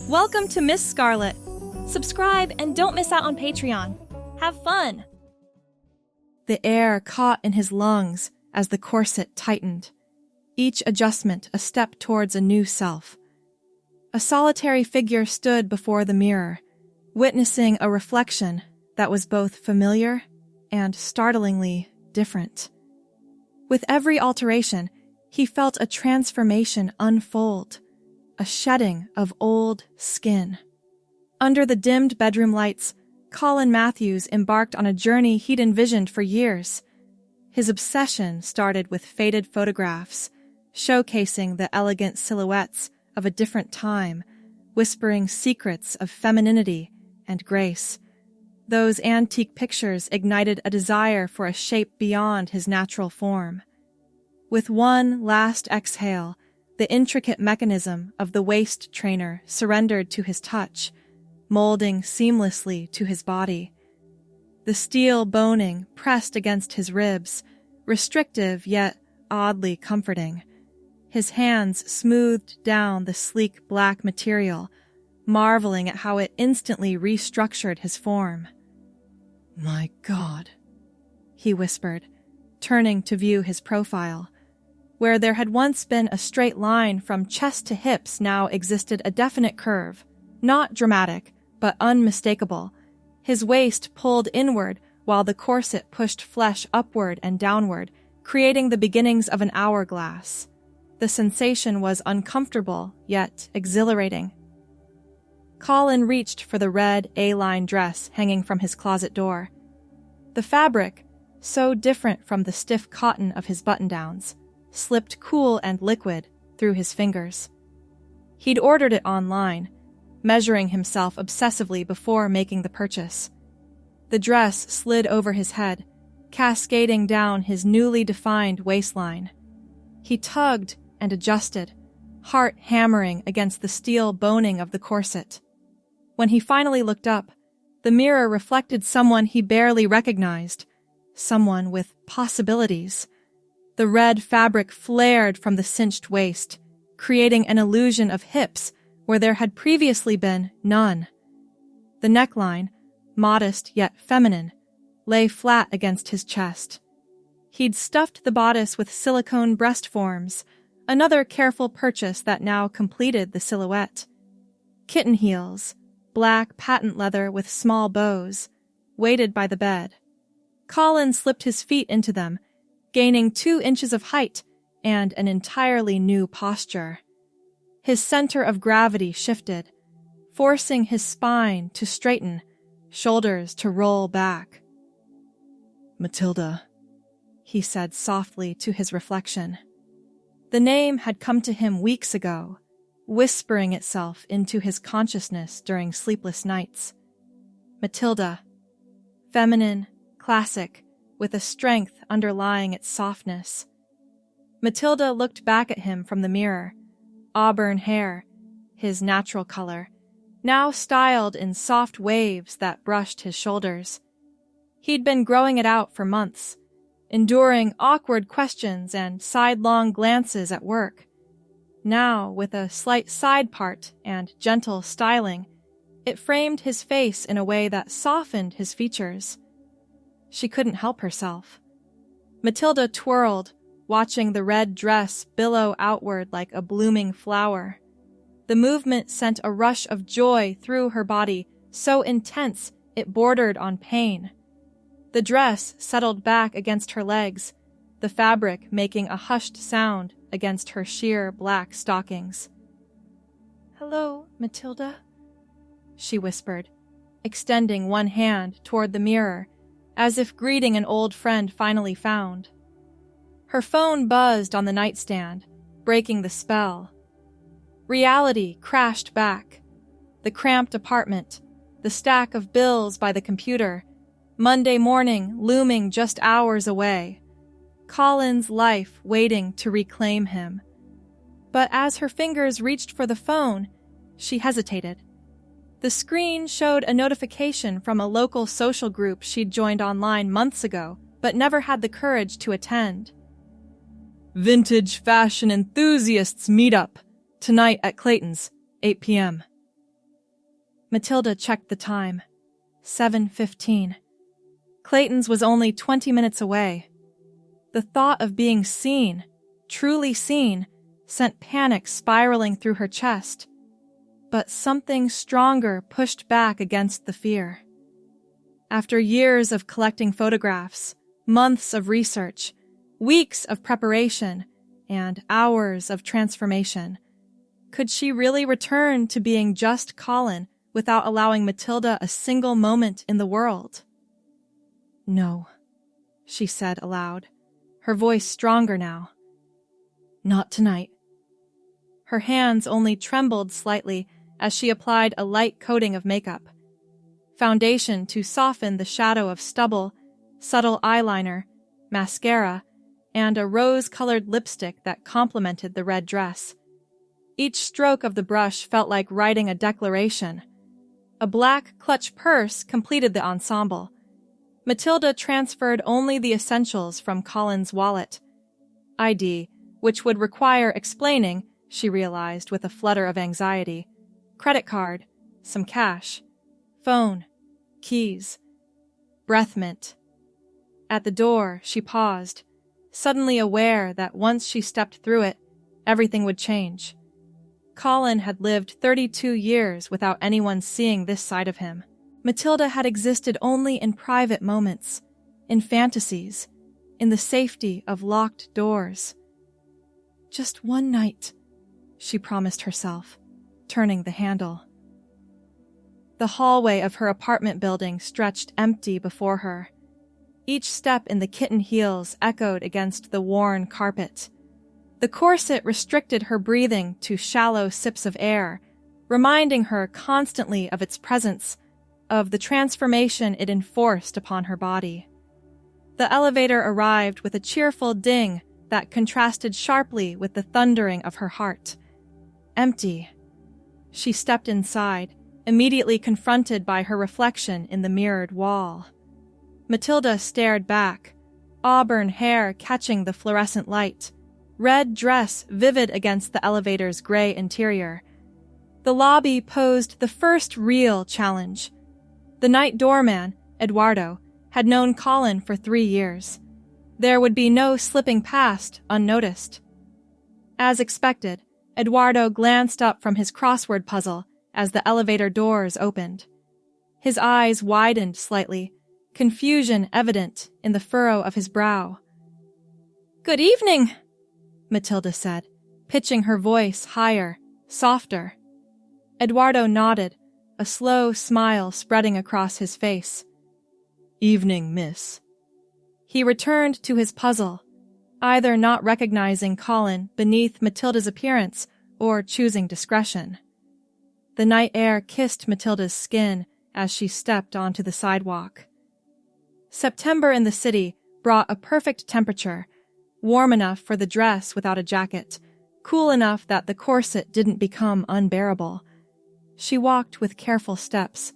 Welcome to Miss Scarlett. Subscribe and don't miss out on Patreon. Have fun! The air caught in his lungs as the corset tightened, each adjustment a step towards a new self. A solitary figure stood before the mirror, witnessing a reflection that was both familiar and startlingly different. With every alteration, he felt a transformation unfold, a shedding of old skin. Under the dimmed bedroom lights, Colin Matthews embarked on a journey he'd envisioned for years. His obsession started with faded photographs, showcasing the elegant silhouettes of a different time, whispering secrets of femininity and grace. Those antique pictures ignited a desire for a shape beyond his natural form. With one last exhale, the intricate mechanism of the waist trainer surrendered to his touch, molding seamlessly to his body. The steel boning pressed against his ribs, restrictive yet oddly comforting. His hands smoothed down the sleek black material, marveling at how it instantly restructured his form. "My God," he whispered, turning to view his profile. Where there had once been a straight line from chest to hips now existed a definite curve, not dramatic, but unmistakable. His waist pulled inward while the corset pushed flesh upward and downward, creating the beginnings of an hourglass. The sensation was uncomfortable, yet exhilarating. Colin reached for the red A-line dress hanging from his closet door. The fabric, so different from the stiff cotton of his button-downs, slipped cool and liquid through his fingers. He'd ordered it online, measuring himself obsessively before making the purchase. The dress slid over his head, cascading down his newly defined waistline. He tugged and adjusted, heart hammering against the steel boning of the corset. When he finally looked up, the mirror reflected someone he barely recognized, someone with possibilities. The red fabric flared from the cinched waist, creating an illusion of hips where there had previously been none. The neckline, modest yet feminine, lay flat against his chest. He'd stuffed the bodice with silicone breast forms, another careful purchase that now completed the silhouette. Kitten heels, black patent leather with small bows, waited by the bed. Colin slipped his feet into them, gaining 2 inches of height and an entirely new posture. His center of gravity shifted, forcing his spine to straighten, shoulders to roll back. "Matilda," he said softly to his reflection. The name had come to him weeks ago, whispering itself into his consciousness during sleepless nights. Matilda. Feminine, classic, with a strength underlying its softness. Matilda looked back at him from the mirror. Auburn hair, his natural color, now styled in soft waves that brushed his shoulders. He'd been growing it out for months, enduring awkward questions and sidelong glances at work. Now, with a slight side part and gentle styling, it framed his face in a way that softened his features. She couldn't help herself. Matilda twirled, watching the red dress billow outward like a blooming flower. The movement sent a rush of joy through her body, so intense it bordered on pain. The dress settled back against her legs, the fabric making a hushed sound against her sheer black stockings. "Hello, Matilda," she whispered, extending one hand toward the mirror, as if greeting an old friend finally found. Her phone buzzed on the nightstand, breaking the spell. Reality crashed back. The cramped apartment, the stack of bills by the computer, Monday morning looming just hours away. Colin's life waiting to reclaim him. But as her fingers reached for the phone, she hesitated. The screen showed a notification from a local social group she'd joined online months ago, but never had the courage to attend. "Vintage fashion enthusiasts meetup, tonight at Clayton's, 8 p.m. Matilda checked the time. 7:15. Clayton's was only 20 minutes away. The thought of being seen, truly seen, sent panic spiraling through her chest. But something stronger pushed back against the fear. After years of collecting photographs, months of research, weeks of preparation, and hours of transformation, could she really return to being just Colin without allowing Matilda a single moment in the world? No, she said aloud, her voice stronger now. Not tonight. Her hands only trembled slightly as she applied a light coating of makeup. Foundation to soften the shadow of stubble, subtle eyeliner, mascara, and a rose-colored lipstick that complemented the red dress. Each stroke of the brush felt like writing a declaration. A black clutch purse completed the ensemble. Matilda transferred only the essentials from Colin's wallet. ID, which would require explaining, she realized with a flutter of anxiety. Credit card, some cash, phone, keys. Breath mint. At the door, she paused, suddenly aware that once she stepped through it, everything would change. Colin had lived 32 years without anyone seeing this side of him. Matilda had existed only in private moments, in fantasies, in the safety of locked doors. Just one night, she promised herself, turning the handle. The hallway of her apartment building stretched empty before her. Each step in the kitten heels echoed against the worn carpet. The corset restricted her breathing to shallow sips of air, reminding her constantly of its presence, of the transformation it enforced upon her body. The elevator arrived with a cheerful ding that contrasted sharply with the thundering of her heart. Empty. She stepped inside, immediately confronted by her reflection in the mirrored wall. Matilda stared back, auburn hair catching the fluorescent light, red dress vivid against the elevator's gray interior. The lobby posed the first real challenge. The night doorman, Eduardo, had known Colin for 3 years. There would be no slipping past unnoticed. As expected, Eduardo glanced up from his crossword puzzle as the elevator doors opened. His eyes widened slightly, confusion evident in the furrow of his brow. "Good evening," Matilda said, pitching her voice higher, softer. Eduardo nodded, a slow smile spreading across his face. "Evening, miss." He returned to his puzzle, either not recognizing Colin beneath Matilda's appearance or choosing discretion. The night air kissed Matilda's skin as she stepped onto the sidewalk. September in the city brought a perfect temperature, warm enough for the dress without a jacket, cool enough that the corset didn't become unbearable. She walked with careful steps,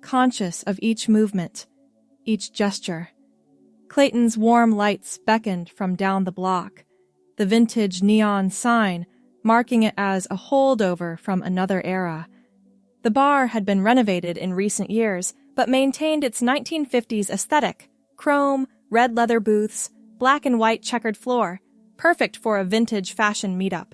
conscious of each movement, each gesture. Clayton's warm lights beckoned from down the block, the vintage neon sign marking it as a holdover from another era. The bar had been renovated in recent years, but maintained its 1950s aesthetic: chrome, red leather booths, black and white checkered floor, perfect for a vintage fashion meetup.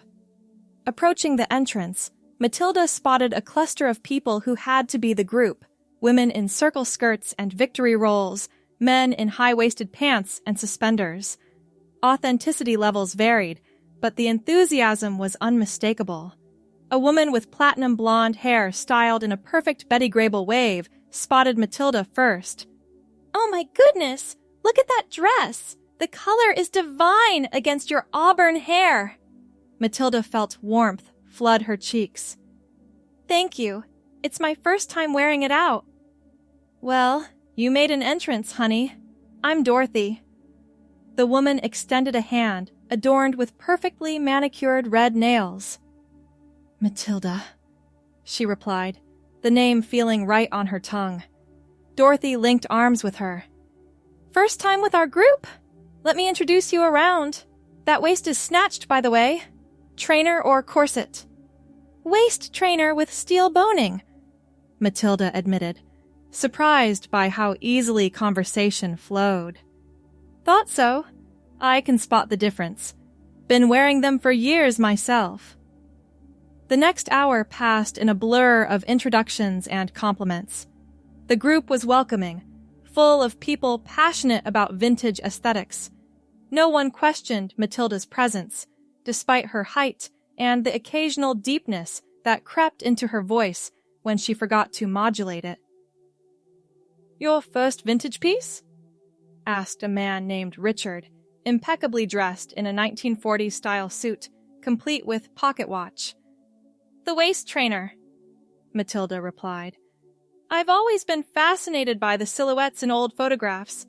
Approaching the entrance, Matilda spotted a cluster of people who had to be the group: women in circle skirts and victory rolls, men in high-waisted pants and suspenders. Authenticity levels varied, but the enthusiasm was unmistakable. A woman with platinum blonde hair styled in a perfect Betty Grable wave spotted Matilda first. "Oh my goodness! Look at that dress! The color is divine against your auburn hair!" Matilda felt warmth flood her cheeks. "Thank you. It's my first time wearing it out." "Well, you made an entrance, honey. I'm Dorothy." The woman extended a hand adorned with perfectly manicured red nails. "Matilda," she replied, the name feeling right on her tongue. Dorothy linked arms with her. "First time with our group? Let me introduce you around. That waist is snatched, by the way. Trainer or corset?" "Waist trainer with steel boning." Matilda admitted, surprised by how easily conversation flowed. Thought so. I can spot the difference. Been wearing them for years myself. The next hour passed in a blur of introductions and compliments. The group was welcoming, full of people passionate about vintage aesthetics. No one questioned Matilda's presence, despite her height and the occasional deepness that crept into her voice when she forgot to modulate it. "Your first vintage piece?" asked a man named Richard, impeccably dressed in a 1940s-style suit, complete with pocket watch. "The waist trainer," Matilda replied. "I've always been fascinated by the silhouettes in old photographs.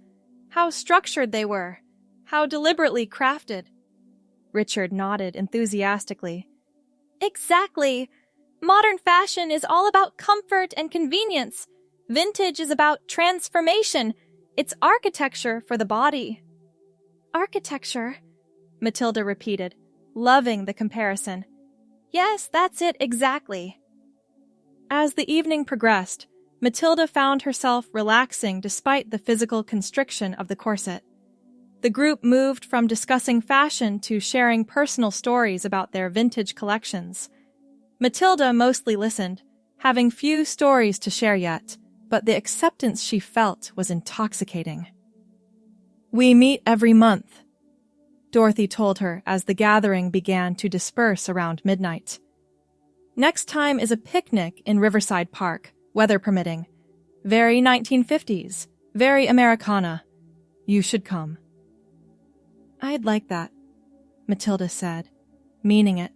How structured they were. How deliberately crafted." Richard nodded enthusiastically. "Exactly. Modern fashion is all about comfort and convenience. Vintage is about transformation. It's architecture for the body." "Architecture," Matilda repeated, loving the comparison. "Yes, that's it exactly." As the evening progressed, Matilda found herself relaxing despite the physical constriction of the corset. The group moved from discussing fashion to sharing personal stories about their vintage collections. Matilda mostly listened, having few stories to share yet, but the acceptance she felt was intoxicating. "We meet every month," Dorothy told her as the gathering began to disperse around midnight. "Next time is a picnic in Riverside Park, weather permitting. Very 1950s, very Americana. You should come." "I'd like that," Matilda said, meaning it.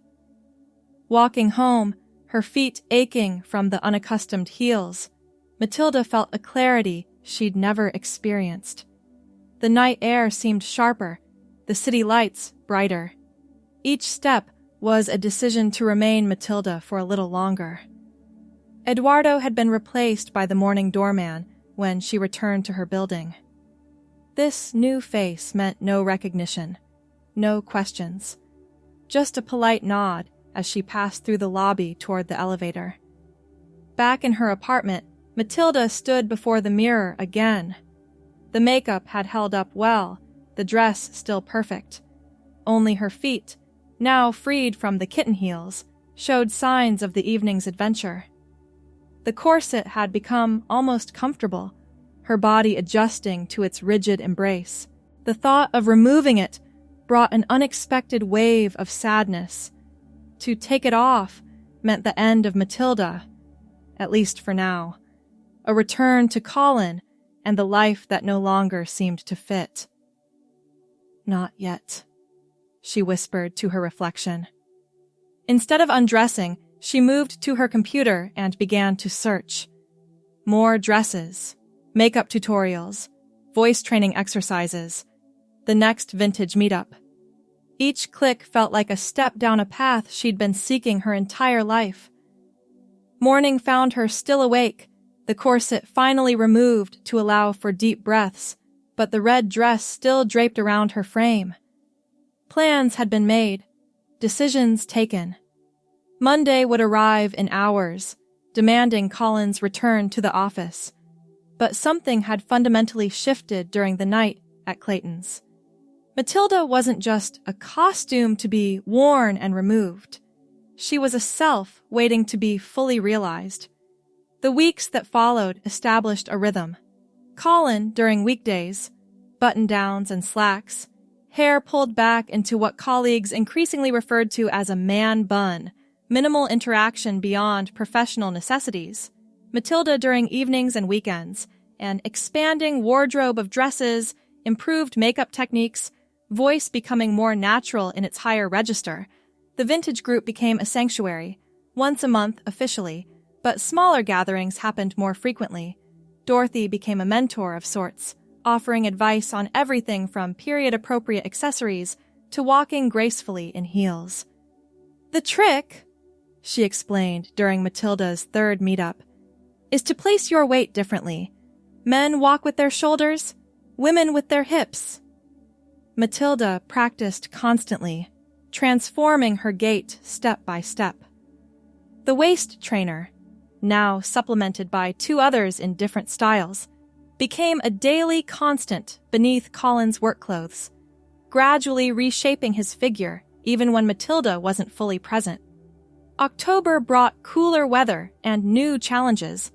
Walking home, her feet aching from the unaccustomed heels, Matilda felt a clarity she'd never experienced. The night air seemed sharper, the city lights brighter. Each step was a decision to remain Matilda for a little longer. Eduardo had been replaced by the morning doorman when she returned to her building. This new face meant no recognition, no questions, just a polite nod as she passed through the lobby toward the elevator. Back in her apartment, Matilda stood before the mirror again. The makeup had held up well, the dress still perfect. Only her feet, now freed from the kitten heels, showed signs of the evening's adventure. The corset had become almost comfortable, her body adjusting to its rigid embrace. The thought of removing it brought an unexpected wave of sadness. To take it off meant the end of Matilda, at least for now. A return to Colin and the life that no longer seemed to fit. "Not yet," she whispered to her reflection. Instead of undressing, she moved to her computer and began to search. More dresses, makeup tutorials, voice training exercises, the next vintage meetup. Each click felt like a step down a path she'd been seeking her entire life. Morning found her still awake, the corset finally removed to allow for deep breaths, but the red dress still draped around her frame. Plans had been made, decisions taken. Monday would arrive in hours, demanding Colin's return to the office. But something had fundamentally shifted during the night at Clayton's. Matilda wasn't just a costume to be worn and removed. She was a self waiting to be fully realized. The weeks that followed established a rhythm. Colin during weekdays, button-downs and slacks, hair pulled back into what colleagues increasingly referred to as a man bun, minimal interaction beyond professional necessities. Matilda during evenings and weekends, an expanding wardrobe of dresses, improved makeup techniques, voice becoming more natural in its higher register. The vintage group became a sanctuary, once a month officially, but smaller gatherings happened more frequently. Dorothy became a mentor of sorts, offering advice on everything from period-appropriate accessories to walking gracefully in heels. "The trick," she explained during Matilda's third meetup, "is to place your weight differently. Men walk with their shoulders, women with their hips." Matilda practiced constantly, transforming her gait step by step. "The waist trainer," now supplemented by two others in different styles, became a daily constant beneath Colin's work clothes, gradually reshaping his figure even when Matilda wasn't fully present. October brought cooler weather and new challenges.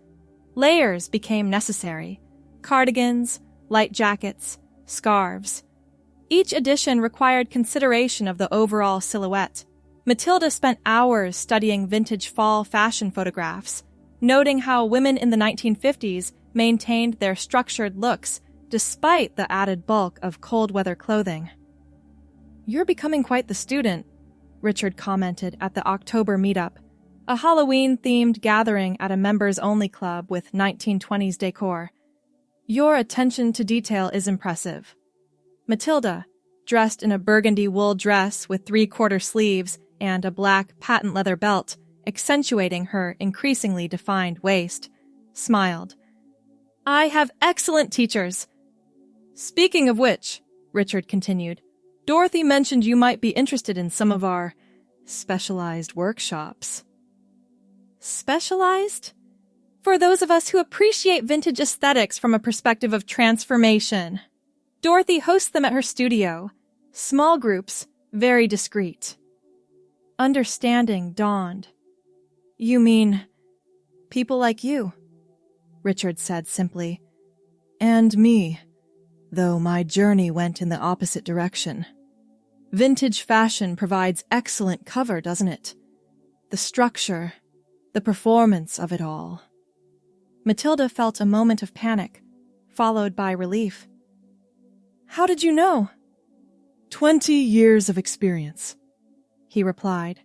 Layers became necessary: cardigans, light jackets, scarves. Each edition required consideration of the overall silhouette. Matilda spent hours studying vintage fall fashion photographs, noting how women in the 1950s maintained their structured looks despite the added bulk of cold weather clothing. "You're becoming quite the student," Richard commented at the October meetup, a Halloween-themed gathering at a members-only club with 1920s decor. "Your attention to detail is impressive." Matilda, dressed in a burgundy wool dress with three-quarter sleeves and a black patent leather belt, accentuating her increasingly defined waist, smiled. "I have excellent teachers." "Speaking of which," Richard continued, "Dorothy mentioned you might be interested in some of our specialized workshops." Specialized? For those of us who appreciate vintage aesthetics from a perspective of transformation. Dorothy hosts them at her studio. Small groups, very discreet. Understanding dawned. "You mean people like you?" Richard said simply. "And me, though my journey went in the opposite direction. Vintage fashion provides excellent cover, doesn't it? The structure, the performance of it all." Matilda felt a moment of panic, followed by relief. "How did you know?" 20 years of experience," he replied.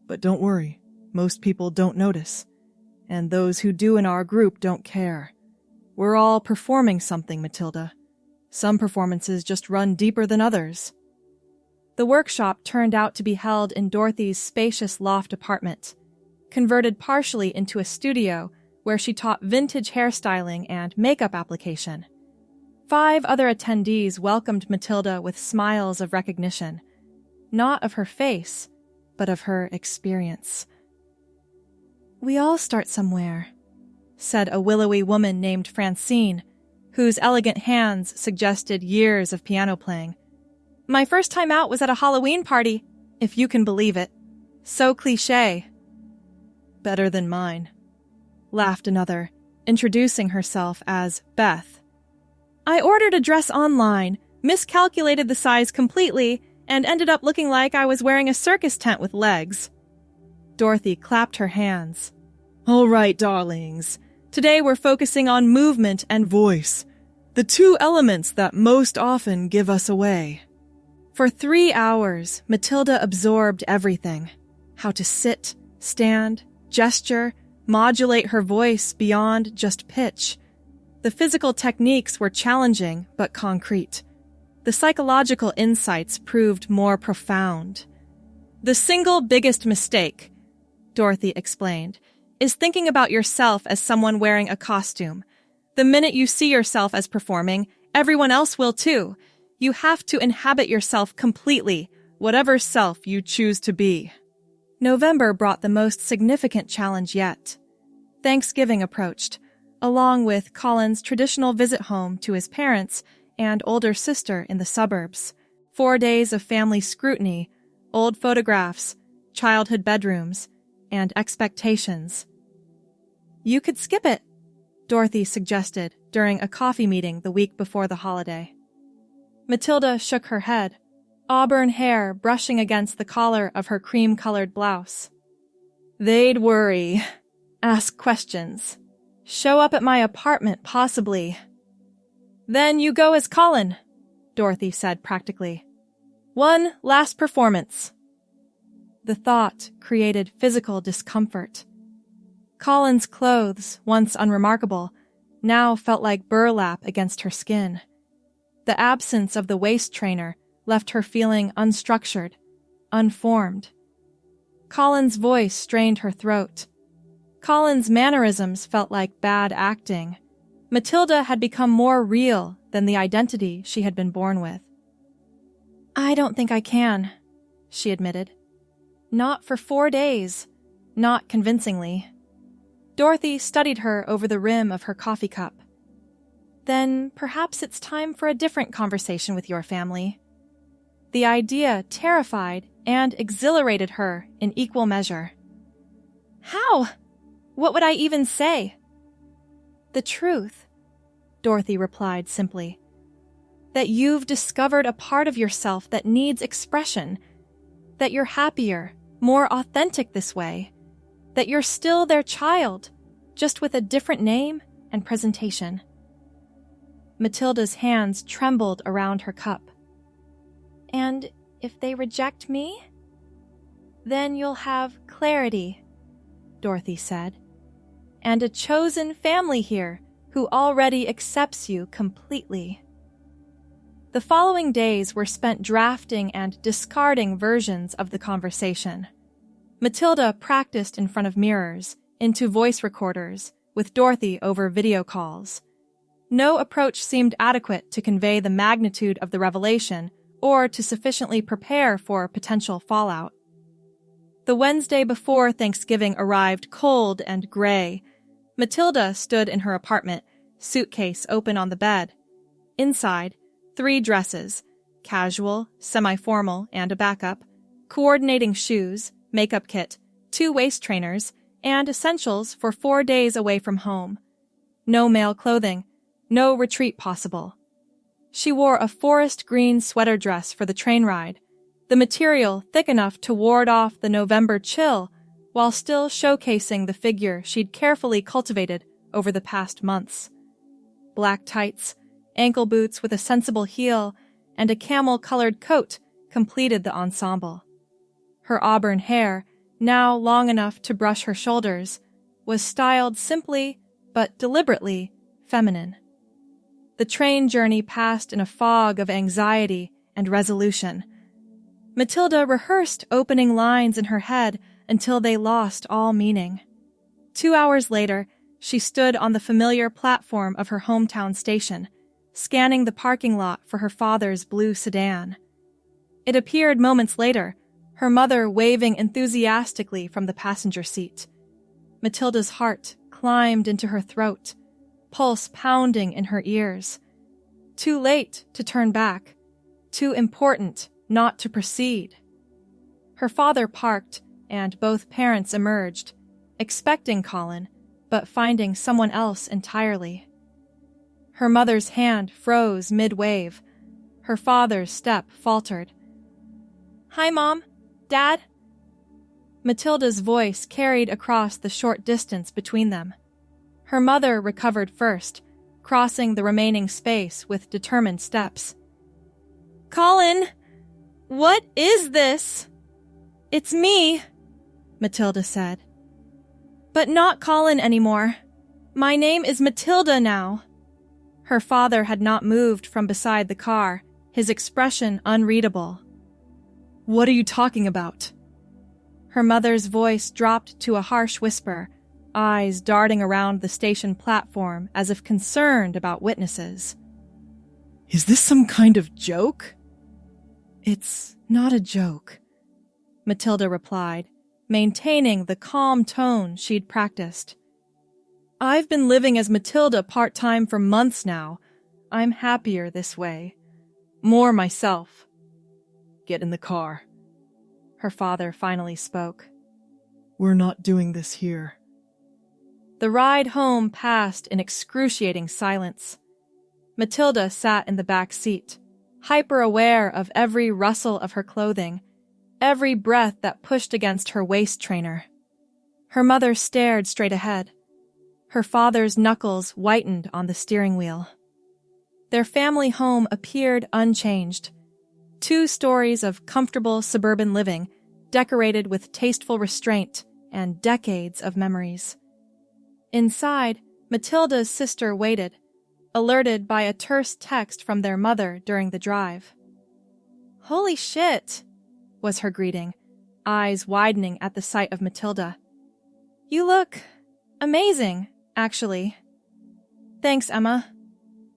"But don't worry, most people don't notice, and those who do in our group don't care. We're all performing something, Matilda. Some performances just run deeper than others." The workshop turned out to be held in Dorothy's spacious loft apartment, converted partially into a studio where she taught vintage hairstyling and makeup application. 5 other attendees welcomed Matilda with smiles of recognition, not of her face, but of her experience. "We all start somewhere," said a willowy woman named Francine, whose elegant hands suggested years of piano playing. "My first time out was at a Halloween party, if you can believe it. So cliché." "Better than mine," laughed another, introducing herself as Beth. "I ordered a dress online, miscalculated the size completely, and ended up looking like I was wearing a circus tent with legs." Dorothy clapped her hands. "All right, darlings. Today we're focusing on movement and voice, the 2 elements that most often give us away." For 3 hours, Matilda absorbed everything: how to sit, stand, gesture, modulate her voice beyond just pitch. The physical techniques were challenging but concrete. The psychological insights proved more profound. "The single biggest mistake," Dorothy explained, "is thinking about yourself as someone wearing a costume. The minute you see yourself as performing, everyone else will too. You have to inhabit yourself completely, whatever self you choose to be." November brought the most significant challenge yet. Thanksgiving approached, along with Colin's traditional visit home to his parents and older sister in the suburbs. 4 days of family scrutiny, old photographs, childhood bedrooms, and expectations. "You could skip it," Dorothy suggested during a coffee meeting the week before the holiday. Matilda shook her head, auburn hair brushing against the collar of her cream-colored blouse. "They'd worry, ask questions, show up at my apartment possibly." "Then you go as Colin," Dorothy said practically. "One last performance." The thought created physical discomfort. Colin's clothes, once unremarkable, now felt like burlap against her skin. The absence of the waist trainer left her feeling unstructured, unformed. Colin's voice strained her throat. Colin's mannerisms felt like bad acting. Matilda had become more real than the identity she had been born with. "I don't think I can," she admitted. "Not for 4 days. Not convincingly." Dorothy studied her over the rim of her coffee cup. Then perhaps it's time for a different conversation with your family. The idea terrified and exhilarated her in equal measure. How? What would I even say? The truth, Dorothy replied simply. That you've discovered a part of yourself that needs expression. That you're happier, more authentic this way. That you're still their child, just with a different name and presentation. Matilda's hands trembled around her cup. And if they reject me? Then you'll have clarity, Dorothy said, and a chosen family here who already accepts you completely. The following days were spent drafting and discarding versions of the conversation. Matilda practiced in front of mirrors, into voice recorders, with Dorothy over video calls. No approach seemed adequate to convey the magnitude of the revelation or to sufficiently prepare for potential fallout. The Wednesday before Thanksgiving arrived cold and gray. Matilda stood in her apartment, suitcase open on the bed. Inside, 3 dresses, casual, semi-formal, and a backup, coordinating shoes, makeup kit, 2 waist trainers, and essentials for 4 days away from home. No male clothing, no retreat possible. She wore a forest green sweater dress for the train ride, the material thick enough to ward off the November chill while still showcasing the figure she'd carefully cultivated over the past months. Black tights, ankle boots with a sensible heel, and a camel-colored coat completed the ensemble. Her auburn hair, now long enough to brush her shoulders, was styled simply but deliberately feminine. The train journey passed in a fog of anxiety and resolution. Matilda rehearsed opening lines in her head until they lost all meaning. 2 hours later, she stood on the familiar platform of her hometown station, scanning the parking lot for her father's blue sedan. It appeared moments later, her mother waving enthusiastically from the passenger seat. Matilda's heart climbed into her throat, pulse pounding in her ears. Too late to turn back, too important not to proceed. Her father parked, and both parents emerged, expecting Colin, but finding someone else entirely. Her mother's hand froze mid-wave. Her father's step faltered. "Hi, Mom. Dad?" Matilda's voice carried across the short distance between them. Her mother recovered first, crossing the remaining space with determined steps. "Colin! What is this?" "It's me," Matilda said. "But not Colin anymore. My name is Matilda now." Her father had not moved from beside the car, his expression unreadable. "What are you talking about?" Her mother's voice dropped to a harsh whisper, eyes darting around the station platform as if concerned about witnesses. "Is this some kind of joke?" "It's not a joke," Matilda replied, maintaining the calm tone she'd practiced. "I've been living as Matilda part-time for months now. I'm happier this way. More myself." "Get in the car," her father finally spoke. "We're not doing this here." The ride home passed in excruciating silence. Matilda sat in the back seat, hyper-aware of every rustle of her clothing, every breath that pushed against her waist trainer. Her mother stared straight ahead. Her father's knuckles whitened on the steering wheel. Their family home appeared unchanged. 2 stories of comfortable suburban living, decorated with tasteful restraint and decades of memories. Inside, Matilda's sister waited, alerted by a terse text from their mother during the drive. "Holy shit," was her greeting, eyes widening at the sight of Matilda. "You look amazing, actually." "Thanks, Emma,"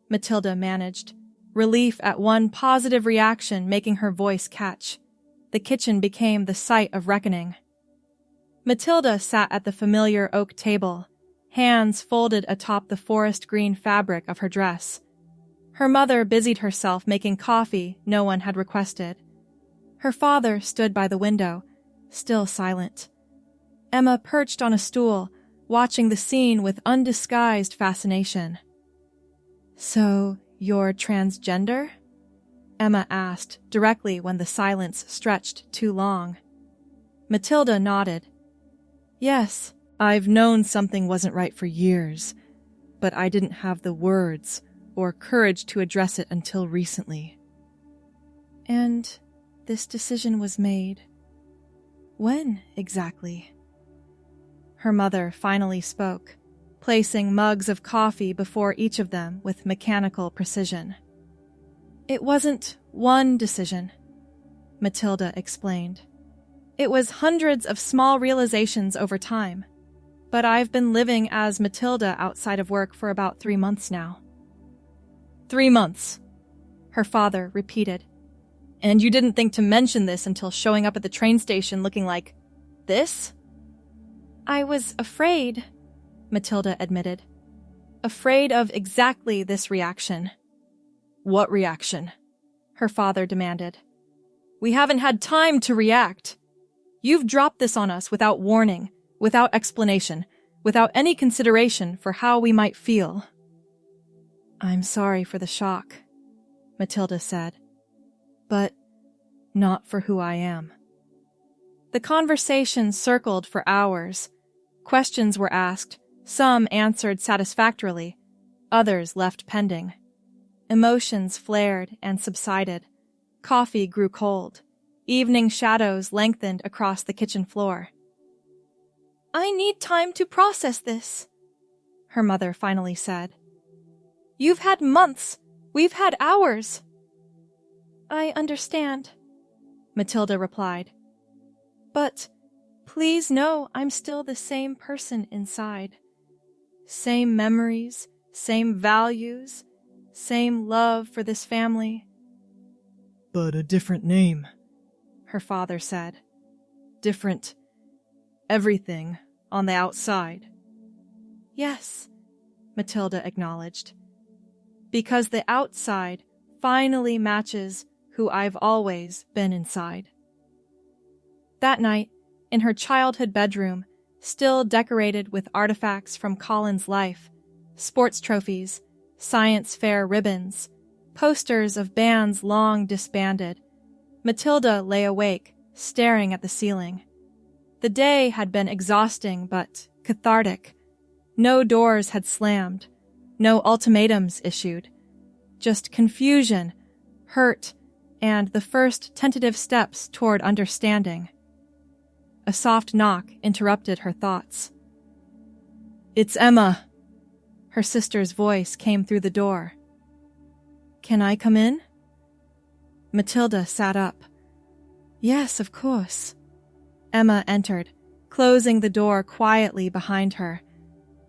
Matilda managed, relief at one positive reaction making her voice catch. The kitchen became the site of reckoning. Matilda sat at the familiar oak table, hands folded atop the forest green fabric of her dress. Her mother busied herself making coffee no one had requested. Her father stood by the window, still silent. Emma perched on a stool, watching the scene with undisguised fascination. "So, you're transgender?" Emma asked directly when the silence stretched too long. Matilda nodded. "Yes, I've known something wasn't right for years, but I didn't have the words or courage to address it until recently." "And this decision was made when exactly?" Her mother finally spoke, placing mugs of coffee before each of them with mechanical precision. "It wasn't one decision," Matilda explained. "It was hundreds of small realizations over time, but I've been living as Matilda outside of work for about 3 months now." 3 months, her father repeated. "And you didn't think to mention this until showing up at the train station looking like this?" "I was afraid," Matilda admitted. "Afraid of exactly this reaction." "What reaction?" her father demanded. "We haven't had time to react. You've dropped this on us without warning, without explanation, without any consideration for how we might feel." "I'm sorry for the shock," Matilda said, "but not for who I am." The conversation circled for hours. Questions were asked, some answered satisfactorily, others left pending. Emotions flared and subsided. Coffee grew cold. Evening shadows lengthened across the kitchen floor. "I need time to process this," her mother finally said. "You've had months. We've had hours." "I understand," Matilda replied. "But please know I'm still the same person inside. Same memories, same values, same love for this family." "But a different name," her father said. "Different everything on the outside." "Yes," Matilda acknowledged. "Because the outside finally matches who I've always been inside." That night, in her childhood bedroom, still decorated with artifacts from Colin's life, sports trophies, science fair ribbons, posters of bands long disbanded, Matilda lay awake, staring at the ceiling. The day had been exhausting but cathartic. No doors had slammed, no ultimatums issued, just confusion, hurt, and the first tentative steps toward understanding. A soft knock interrupted her thoughts. "It's Emma." Her sister's voice came through the door. "Can I come in?" Matilda sat up. "Yes, of course." Emma entered, closing the door quietly behind her.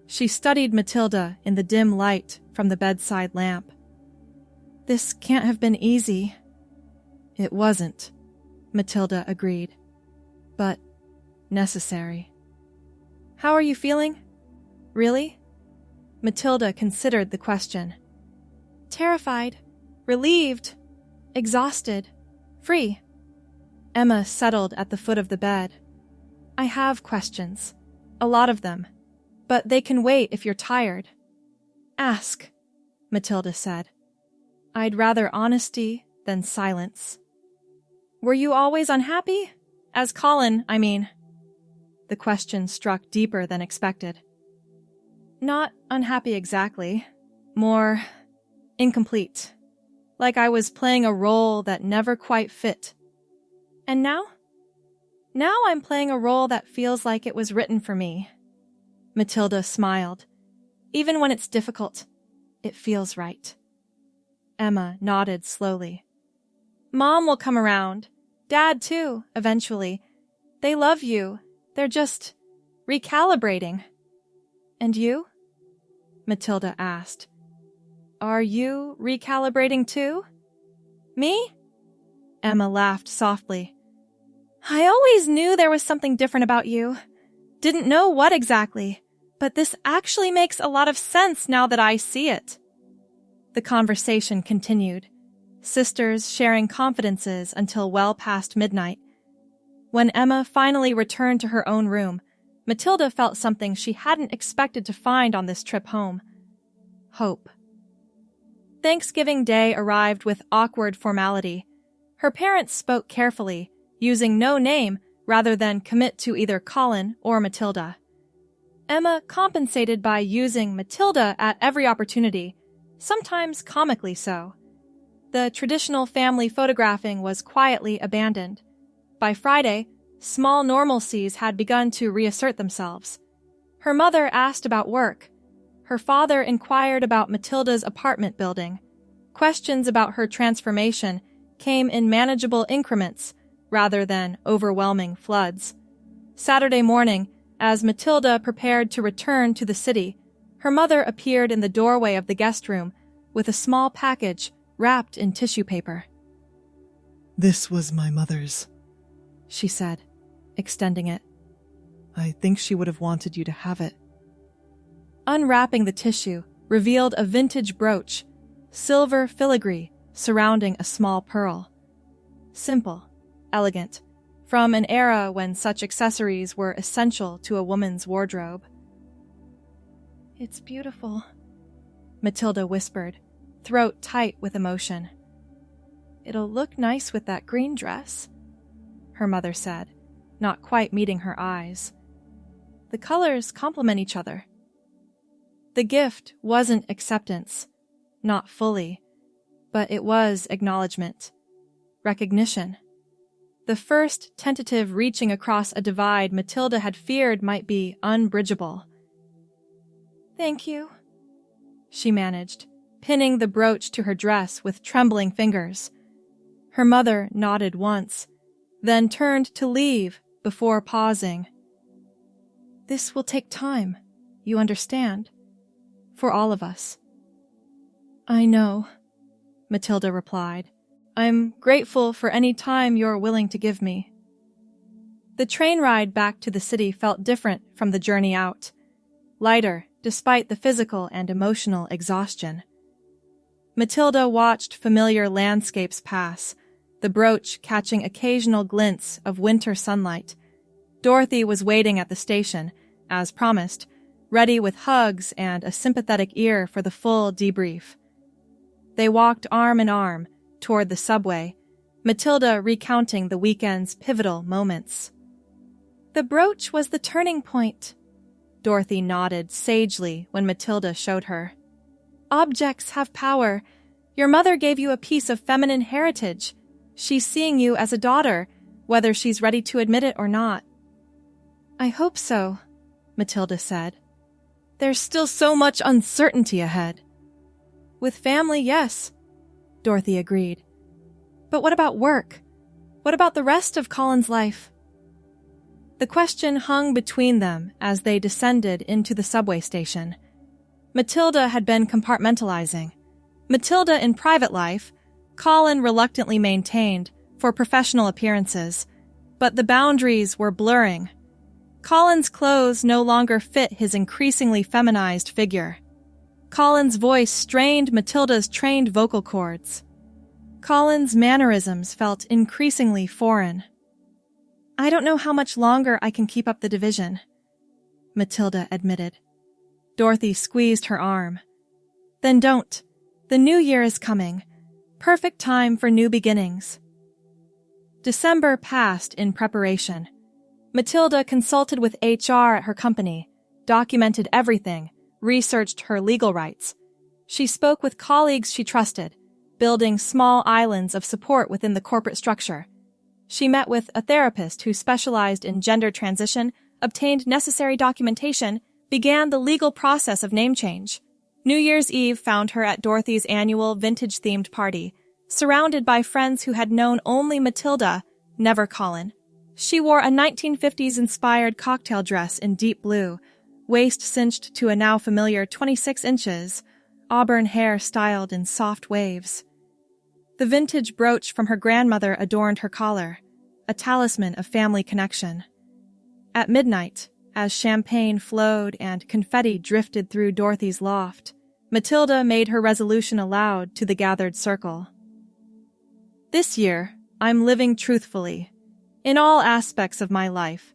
She studied Matilda in the dim light from the bedside lamp. "This can't have been easy." "It wasn't," Matilda agreed. "But necessary." "How are you feeling? Really?" Matilda considered the question. "Terrified, relieved, exhausted, free." Emma settled at the foot of the bed. "I have questions, a lot of them, but they can wait if you're tired." "Ask," Matilda said. "I'd rather honesty than silence." "Were you always unhappy? As Colin, I mean." The question struck deeper than expected. "Not unhappy exactly. More incomplete. Like I was playing a role that never quite fit. And now? Now I'm playing a role that feels like it was written for me." Matilda smiled. "Even when it's difficult, it feels right." Emma nodded slowly. "Mom will come around. Dad, too, eventually. They love you. They're just recalibrating." "And you?" Matilda asked. "Are you recalibrating too?" "Me?" Emma laughed softly. "I always knew there was something different about you. Didn't know what exactly, But this actually makes a lot of sense now that I see it. The conversation continued, sisters sharing confidences until well past midnight. When Emma finally returned to her own room, Matilda felt something she hadn't expected to find on this trip home. Hope. Thanksgiving Day arrived with awkward formality. Her parents spoke carefully, using no name rather than commit to either Colin or Matilda. Emma compensated by using Matilda at every opportunity, sometimes comically so. The traditional family photographing was quietly abandoned. By Friday, small normalcies had begun to reassert themselves. Her mother asked about work. Her father inquired about Matilda's apartment building. Questions about her transformation came in manageable increments rather than overwhelming floods. Saturday morning, as Matilda prepared to return to the city, her mother appeared in the doorway of the guest room with a small package wrapped in tissue paper. "This was my mother's," she said, extending it. "I think she would have wanted you to have it." Unwrapping the tissue revealed a vintage brooch, silver filigree surrounding a small pearl. Simple, elegant, from an era when such accessories were essential to a woman's wardrobe. "It's beautiful," Matilda whispered, throat tight with emotion. "It'll look nice with that green dress," her mother said, not quite meeting her eyes. "The colors complement each other." The gift wasn't acceptance, not fully, but it was acknowledgement, recognition. The first tentative reaching across a divide Matilda had feared might be unbridgeable. "Thank you," she managed, pinning the brooch to her dress with trembling fingers. Her mother nodded once, then turned to leave before pausing. "This will take time, you understand, for all of us." "I know," Matilda replied. "I'm grateful for any time you're willing to give me." The train ride back to the city felt different from the journey out, lighter despite the physical and emotional exhaustion. Matilda watched familiar landscapes pass, the brooch catching occasional glints of winter sunlight. Dorothy was waiting at the station, as promised, ready with hugs and a sympathetic ear for the full debrief. They walked arm in arm toward the subway, Matilda recounting the weekend's pivotal moments. "The brooch was the turning point," Dorothy nodded sagely when Matilda showed her. "Objects have power. Your mother gave you a piece of feminine heritage. She's seeing you as a daughter, whether she's ready to admit it or not." "I hope so," Matilda said. "There's still so much uncertainty ahead." "With family, yes," Dorothy agreed. "But what about work? What about the rest of Colin's life?" The question hung between them as they descended into the subway station. Matilda had been compartmentalizing. Matilda in private life, Colin reluctantly maintained for professional appearances, but the boundaries were blurring. Colin's clothes no longer fit his increasingly feminized figure. Colin's voice strained Matilda's trained vocal cords. Colin's mannerisms felt increasingly foreign. "I don't know how much longer I can keep up the division," Matilda admitted. Dorothy squeezed her arm. "Then don't. The new year is coming. Perfect time for new beginnings." December passed in preparation. Matilda consulted with HR at her company, documented everything, researched her legal rights. She spoke with colleagues she trusted, building small islands of support within the corporate structure. She met with a therapist who specialized in gender transition, obtained necessary documentation, began the legal process of name change. New Year's Eve found her at Dorothy's annual vintage-themed party, surrounded by friends who had known only Matilda, never Colin. She wore a 1950s-inspired cocktail dress in deep blue, waist cinched to a now familiar 26 inches, auburn hair styled in soft waves. The vintage brooch from her grandmother adorned her collar, a talisman of family connection. At midnight, As champagne flowed and confetti drifted through Dorothy's loft, Matilda made her resolution aloud to the gathered circle. This year, I'm living truthfully, in all aspects of my life.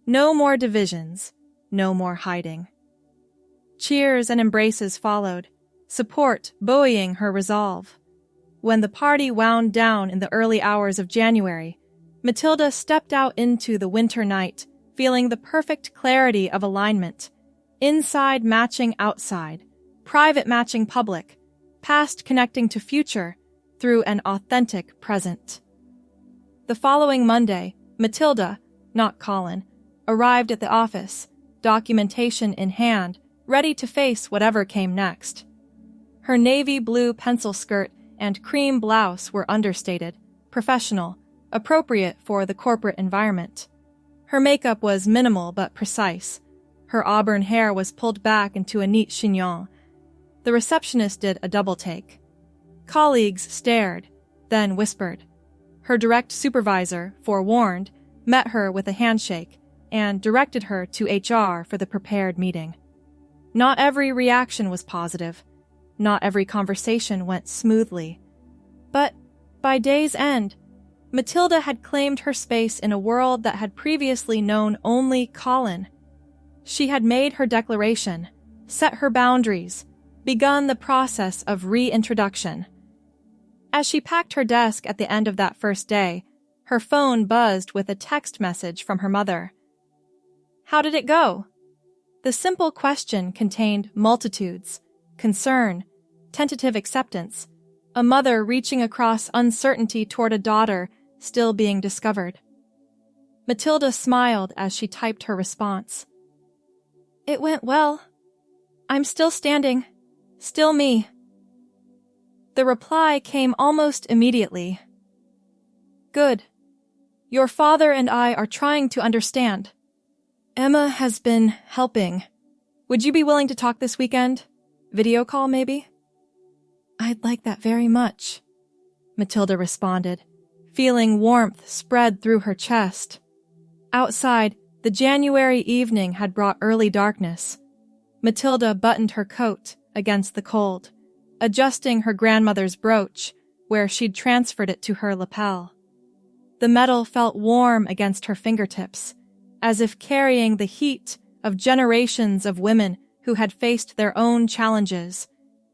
No more divisions, no more hiding. Cheers and embraces followed, support buoying her resolve. When the party wound down in the early hours of January, Matilda stepped out into the winter night, feeling the perfect clarity of alignment, inside matching outside, private matching public, past connecting to future through an authentic present. The following Monday, Matilda, not Colin, arrived at the office, documentation in hand, ready to face whatever came next. Her navy blue pencil skirt and cream blouse were understated, professional, appropriate for the corporate environment. Her makeup was minimal but precise. Her auburn hair was pulled back into a neat chignon. The receptionist did a double take. Colleagues stared, then whispered. Her direct supervisor, forewarned, met her with a handshake and directed her to HR for the prepared meeting. Not every reaction was positive. Not every conversation went smoothly. But by day's end, Matilda had claimed her space in a world that had previously known only Colin. She had made her declaration, set her boundaries, begun the process of reintroduction. As she packed her desk at the end of that first day, her phone buzzed with a text message from her mother. How did it go? The simple question contained multitudes, concern, tentative acceptance, a mother reaching across uncertainty toward a daughter still being discovered. Matilda smiled as she typed her response. It went well. I'm still standing. Still me. The reply came almost immediately. Good. Your father and I are trying to understand. Emma has been helping. Would you be willing to talk this weekend? Video call, maybe? I'd like that very much, Matilda responded, feeling warmth spread through her chest. Outside, the January evening had brought early darkness. Matilda buttoned her coat against the cold, adjusting her grandmother's brooch where she'd transferred it to her lapel. The metal felt warm against her fingertips, as if carrying the heat of generations of women who had faced their own challenges,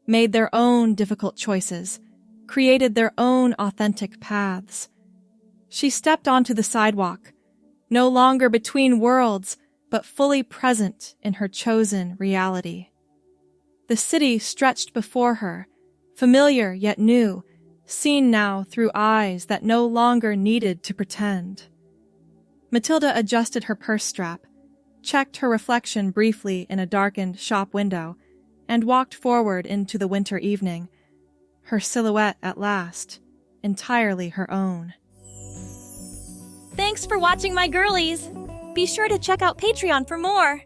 made their own difficult choices, created their own authentic paths. She stepped onto the sidewalk, no longer between worlds, but fully present in her chosen reality. The city stretched before her, familiar yet new, seen now through eyes that no longer needed to pretend. Matilda adjusted her purse strap, checked her reflection briefly in a darkened shop window, and walked forward into the winter evening, her silhouette at last, entirely her own. Thanks for watching my girlies! Be sure to check out Patreon for more!